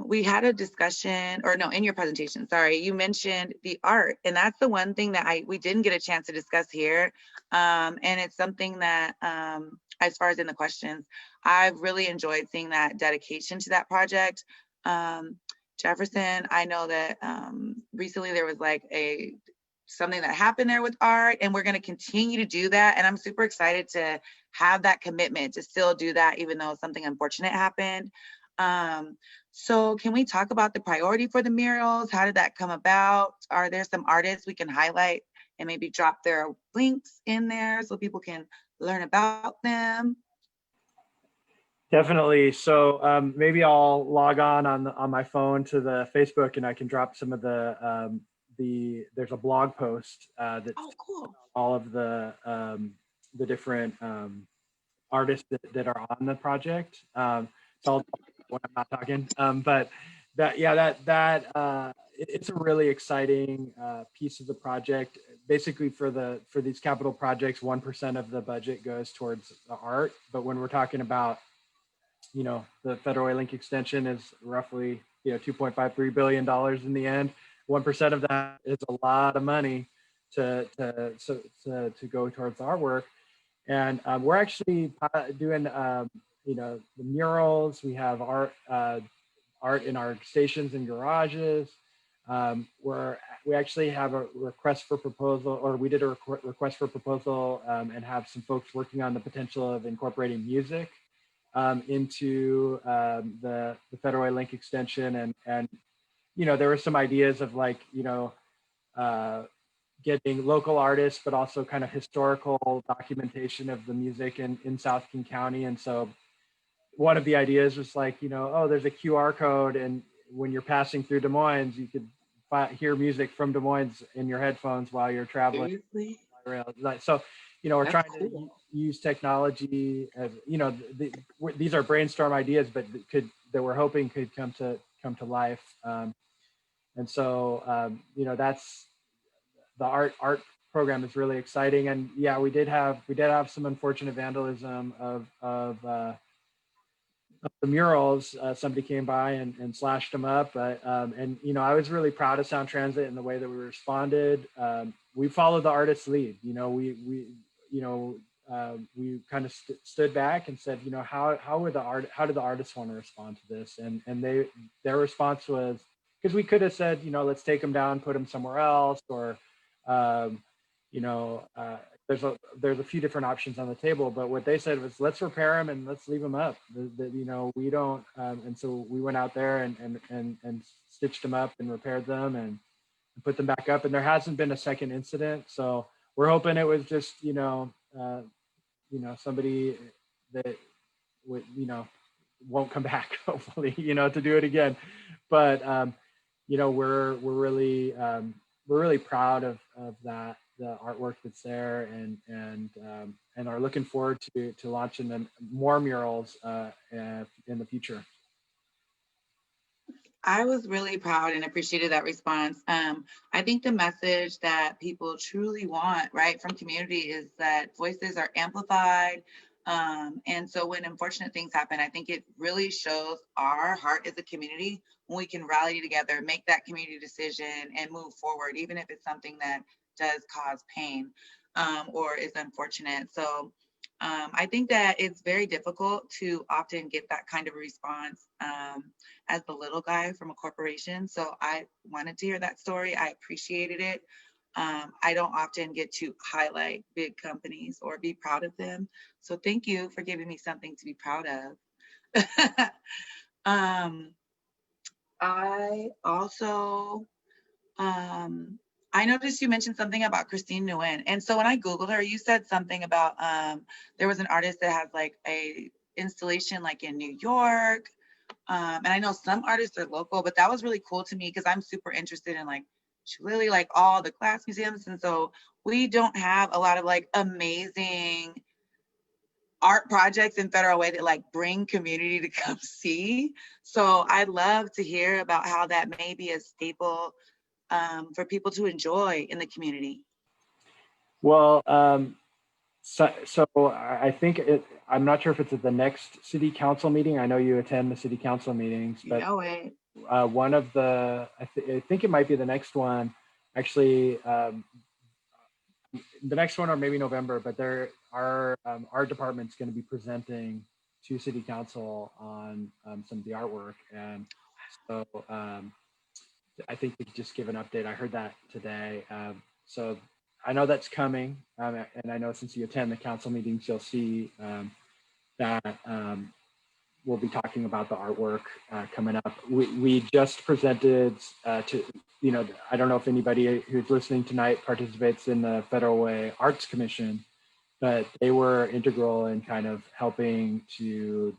Speaker 1: we had a discussion, or no, in your presentation, sorry, you mentioned the art, and that's the one thing that we didn't get a chance to discuss here. And it's something that, as far as in the questions, I've really enjoyed seeing that dedication to that project. Jefferson, I know that recently there was like something that happened there with art, and we're going to continue to do that. And I'm super excited to have that commitment to still do that, even though something unfortunate happened. So can we talk about the priority for the murals? How did that come about? Are there some artists we can highlight and maybe drop their links in there so people can learn about them?
Speaker 2: Definitely. So maybe I'll log on my phone to the Facebook, and I can drop some of the there's a blog post that's
Speaker 1: Oh, cool.
Speaker 2: all of the different artists that are on the project. So I'll talk when I'm not talking. But it's a really exciting piece of the project. Basically, for these capital projects, 1% of the budget goes towards the art. But when we're talking about, the Federal Link extension is roughly, $2.53 billion in the end. 1% of that is a lot of money to go towards the artwork. And we're actually doing, the murals. We have art in our stations and garages. We actually have a request for proposal, or we did a request for proposal and have some folks working on the potential of incorporating music into the Federal Link extension. And there were some ideas of getting local artists, but also kind of historical documentation of the music in South King County. And so one of the ideas was there's a QR code, and when you're passing through Des Moines, you could hear music from Des Moines in your headphones while you're traveling.
Speaker 1: Seriously?
Speaker 2: So, we're
Speaker 1: That's
Speaker 2: trying
Speaker 1: cool.
Speaker 2: to use technology as, these are brainstorm ideas, but that we're hoping could come to life. And so, that's the art program is really exciting. And yeah, we did have some unfortunate vandalism of the murals. Somebody came by and slashed them up. But I was really proud of Sound Transit and the way that we responded. We followed the artist's lead. We kind of stood back and said, how did the artists want to respond to this? And their response was, because we could have said, let's take them down, put them somewhere else, or there's a few different options on the table. But what they said was, let's repair them and let's leave them up. We don't. And so we went out there and stitched them up and repaired them and put them back up. And there hasn't been a second incident. So we're hoping it was just, somebody that would, won't come back, hopefully, to do it again. But, we're really proud of that, the artwork that's there, and are looking forward to launching more murals in the future.
Speaker 1: I was really proud and appreciated that response. I think the message that people truly want, right, from community is that voices are amplified. And so when unfortunate things happen, I think it really shows our heart as a community when we can rally together, make that community decision and move forward, even if it's something that does cause pain or is unfortunate. So I think that it's very difficult to often get that kind of response as the little guy from a corporation. So I wanted to hear that story. I appreciated it. I don't often get to highlight big companies or be proud of them. So thank you for giving me something to be proud of. I also, I noticed you mentioned something about Christine Nguyen. And so when I Googled her, you said something about there was an artist that has like a installation like in New York. And I know some artists are local, but that was really cool to me because I'm super interested in like really like all the glass museums. And so we don't have a lot of like amazing art projects in Federal Way that like bring community to come see. So I'd love to hear about how that may be a staple for people to enjoy in the community.
Speaker 2: Well, so I think I'm not sure if it's at the next city council meeting. I know you attend the city council meetings, but
Speaker 1: You know it.
Speaker 2: one of the, I think it might be the next one, actually, the next one or maybe November, but our art department's going to be presenting to city council on some of the artwork. And so I think we could just give an update. I heard that today. So I know that's coming. And I know since you attend the council meetings, you'll see that we'll be talking about the artwork coming up. We just presented to, I don't know if anybody who's listening tonight participates in the Federal Way Arts Commission, but they were integral in kind of helping to,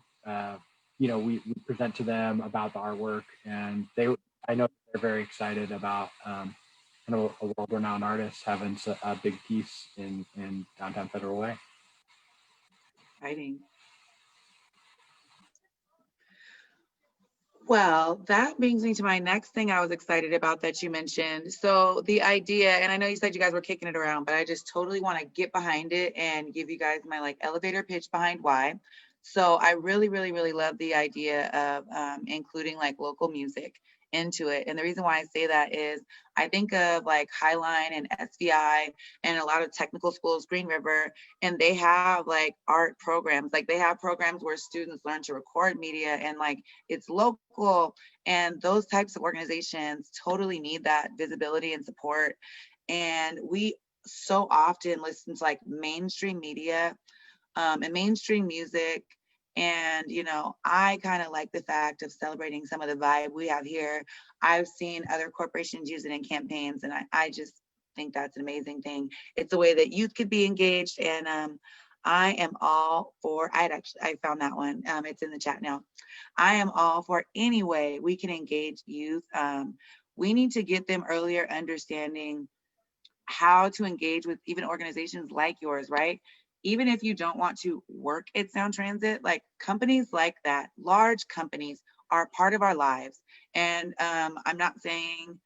Speaker 2: we present to them about the artwork, and I know they're very excited about kind of a world-renowned artist having a big piece in downtown Federal Way.
Speaker 1: Exciting. Well, that brings me to my next thing I was excited about that you mentioned. So the idea, and I know you said you guys were kicking it around, but I just totally want to get behind it and give you guys my like elevator pitch behind why. So I really, really, really love the idea of including like local music into it. And the reason why I say that is I think of like Highline and SVI and a lot of technical schools, Green River, and they have like art programs. Like they have programs where students learn to record media and like it's local, and those types of organizations totally need that visibility and support. And we so often listen to like mainstream media and mainstream music. And, you know, I kind of like the fact of celebrating some of the vibe we have here. I've seen other corporations use it in campaigns, and I just think that's an amazing thing. It's a way that youth could be engaged. And I am all for, I found that one. It's in the chat now. I am all for any way we can engage youth. We need to get them earlier understanding how to engage with even organizations like yours, right? Even if you don't want to work at Sound Transit, like companies like that, large companies are part of our lives. And I'm not saying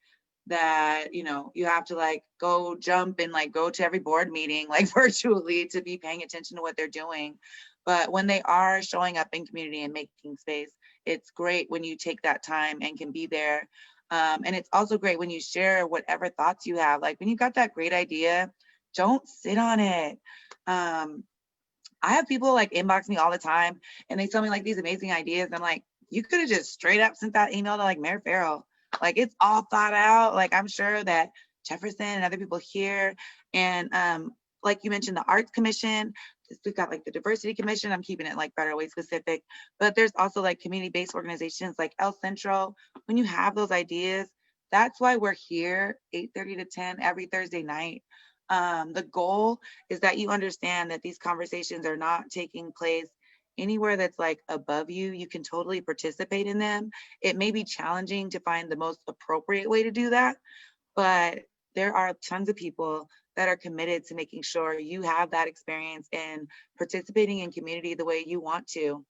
Speaker 1: that, you know, you have to like go jump and like go to every board meeting like virtually to be paying attention to what they're doing. But when they are showing up in community and making space, it's great when you take that time and can be there. And it's also great when you share whatever thoughts you have. Like when you got that great idea, don't sit on it. I have people like inbox me all the time and they tell me like these amazing ideas. And I'm like, you could have just straight up sent that email to like Mayor Farrell. Like it's all thought out. Like I'm sure that Jefferson and other people here, and like you mentioned, the Arts Commission, we've got like the Diversity Commission. I'm keeping it like Federal Way specific, but there's also like community-based organizations like El Centro. When you have those ideas, that's why we're here 8:30 to 10 every Thursday night. The goal is that you understand that these conversations are not taking place anywhere that's like above you. You can totally participate in them. It may be challenging to find the most appropriate way to do that, but there are tons of people that are committed to making sure you have that experience and participating in community the way you want to,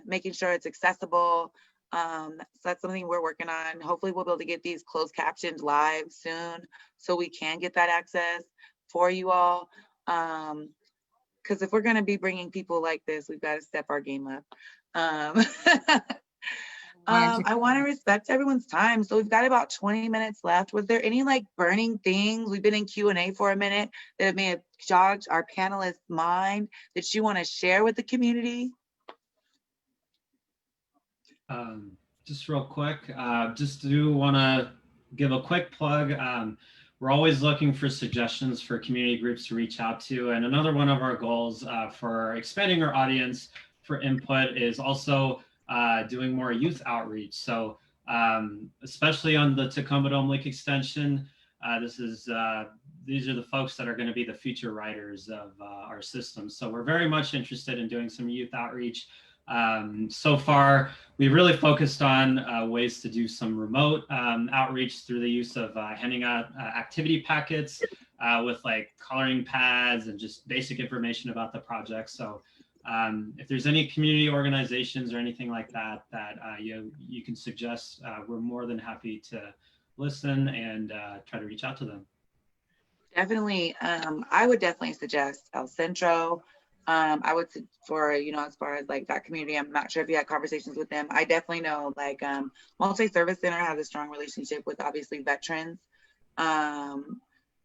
Speaker 1: making sure it's accessible. So that's something we're working on. Hopefully we'll be able to get these closed captions live soon so we can get that access for you all. Because if we're going to be bringing people like this, we've got to step our game up. I want to respect everyone's time. So we've got about 20 minutes left. Was there any like burning things? We've been in Q&A for a minute that may have jogged our panelists' mind that you want to share with the community?
Speaker 3: Just real quick, just do want to give a quick plug. We're always looking for suggestions for community groups to reach out to. And another one of our goals for expanding our audience for input is also doing more youth outreach. So especially on the Tacoma Dome Lake extension, these are the folks that are going to be the future writers of our system. So we're very much interested in doing some youth outreach. So far, we really focused on ways to do some remote outreach through the use of handing out activity packets with like coloring pads and just basic information about the project. So if there's any community organizations or anything like that that you can suggest, we're more than happy to listen and try to reach out to them.
Speaker 1: Definitely. I would definitely suggest El Centro. I would, for, you know, as far as like that community, I'm not sure if you had conversations with them. I definitely know like Multi-Service Center has a strong relationship with obviously veterans.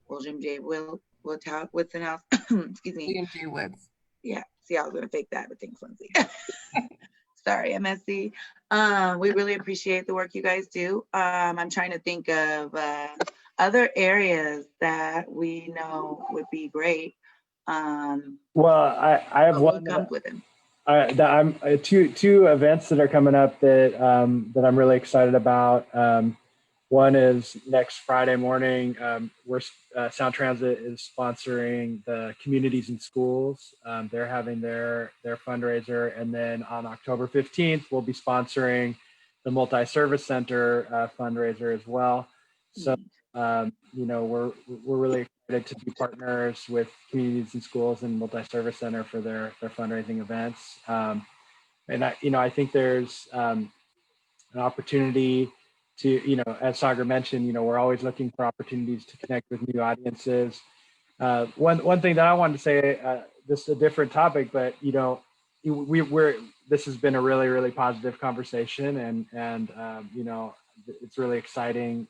Speaker 1: William J. Woods-House, excuse me.
Speaker 5: William J. Woods.
Speaker 1: Yeah, see, I was gonna fake that, but thanks, Lindsay. Sorry, MSC. We really appreciate the work you guys do. I'm trying to think of other areas that we know would be great.
Speaker 2: Well, I have one
Speaker 1: comes with him.
Speaker 2: that I'm two events that are coming up that that I'm really excited about. One is next Friday morning. Sound Transit is sponsoring the Communities in Schools. They're having their fundraiser, and then on October 15th, we'll be sponsoring the Multi-Service Center fundraiser as well. So we're really excited to be partners with communities and schools and multi-service center for their fundraising events. And I think there's an opportunity to, as Sagar mentioned, we're always looking for opportunities to connect with new audiences. One thing that I wanted to say, this is a different topic, but this has been a really, really positive conversation, and it's really exciting.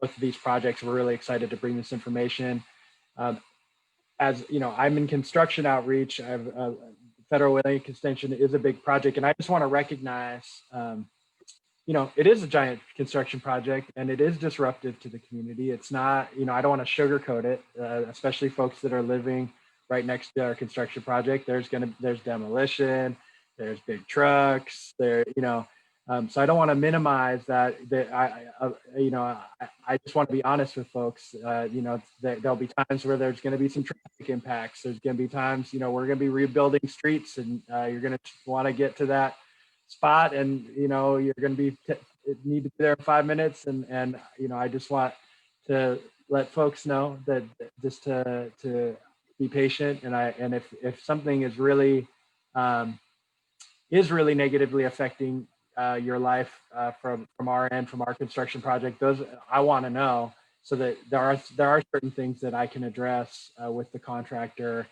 Speaker 2: Both of these projects, we're really excited to bring this information. As I'm in construction outreach. Federal Link Extension is a big project, and I just want to recognize, it is a giant construction project, and it is disruptive to the community. It's not, I don't want to sugarcoat it, especially folks that are living right next to our construction project. There's demolition, there's big trucks, so I don't want to minimize that. I just want to be honest with folks. There'll be times where there's going to be some traffic impacts. There's going to be times, we're going to be rebuilding streets, and you're going to want to get to that spot, and you're going to need to be there in 5 minutes, and I just want to let folks know that just to be patient, and if something is really negatively affecting your life from our end, from our construction project, those I want to know, so that there are certain things that I can address with the contractor,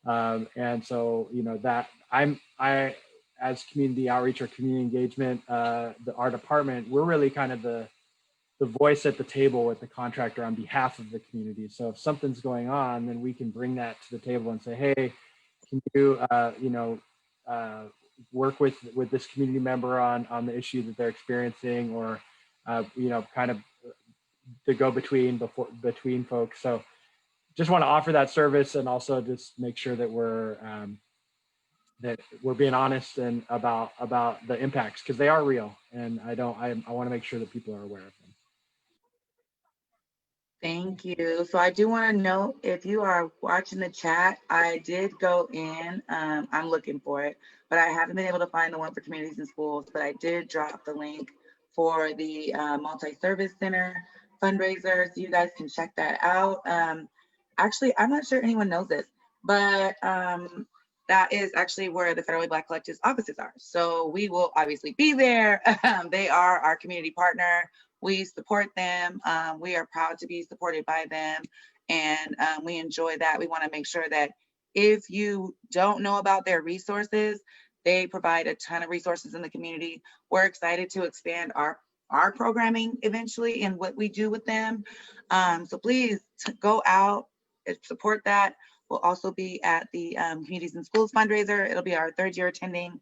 Speaker 2: and so that I as community outreach or community engagement, our department, we're really kind of the voice at the table with the contractor on behalf of the community. So if something's going on, then we can bring that to the table and say, hey, can you work with this community member on the issue that they're experiencing, or kind of to go between folks. So just want to offer that service, and also just make sure that we're being honest and about the impacts, because they are real, and I want to make sure that people are aware of them.
Speaker 1: Thank you. So I do want to note, if you are watching the chat, I did go in, I'm looking for it, but I haven't been able to find the one for communities and schools, but I did drop the link for the multi-service center fundraiser, so you guys can check that out. Actually, I'm not sure anyone knows this, but that is actually where the Federally Black Collective's offices are. So we will obviously be there. They are our community partner. We support them. We are proud to be supported by them, and we enjoy that. We want to make sure that if you don't know about their resources, they provide a ton of resources in the community. We're excited to expand our programming eventually and what we do with them. So please go out and support that. We'll also be at the Communities and Schools fundraiser. It'll be our 3rd year attending.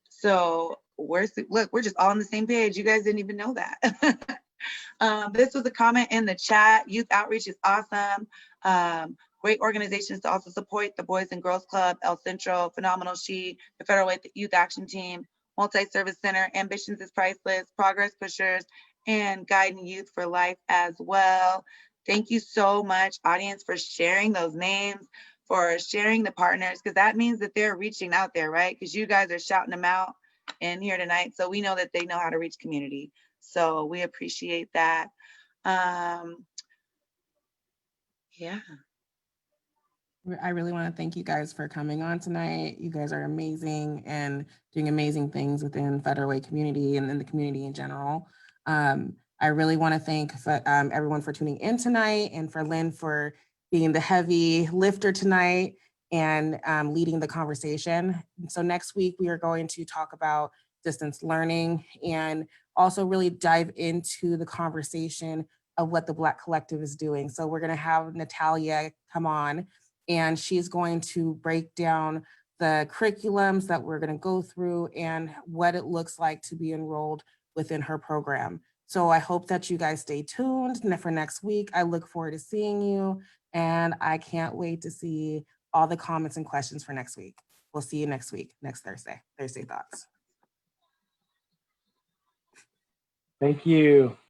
Speaker 1: So we're just all on the same page. You guys didn't even know that. This was a comment in the chat. Youth outreach is awesome. Great organizations to also support: the Boys and Girls Club, El Centro, Phenomenal She, the Federal Youth Action Team, Multi-Service Center, Ambitions is Priceless, Progress Pushers, and Guiding Youth for Life as well. Thank you so much, audience, for sharing those names, for sharing the partners, because that means that they're reaching out there, right? Because you guys are shouting them out in here tonight, so we know that they know how to reach community. So we appreciate that. Yeah.
Speaker 5: I really want to thank you guys for coming on tonight. You guys are amazing and doing amazing things within Federal Way community and in the community in general. I really want to thank everyone for tuning in tonight, and for Lynn for being the heavy lifter tonight and leading the conversation. So next week, we are going to talk about distance learning and also really dive into the conversation of what the Black Collective is doing. So we're going to have Natalia come on, and she's going to break down the curriculums that we're going to go through and what it looks like to be enrolled within her program. So I hope that you guys stay tuned for next week. I look forward to seeing you, and I can't wait to see all the comments and questions for next week. We'll see you next week, next Thursday. Thursday Thoughts.
Speaker 2: Thank you.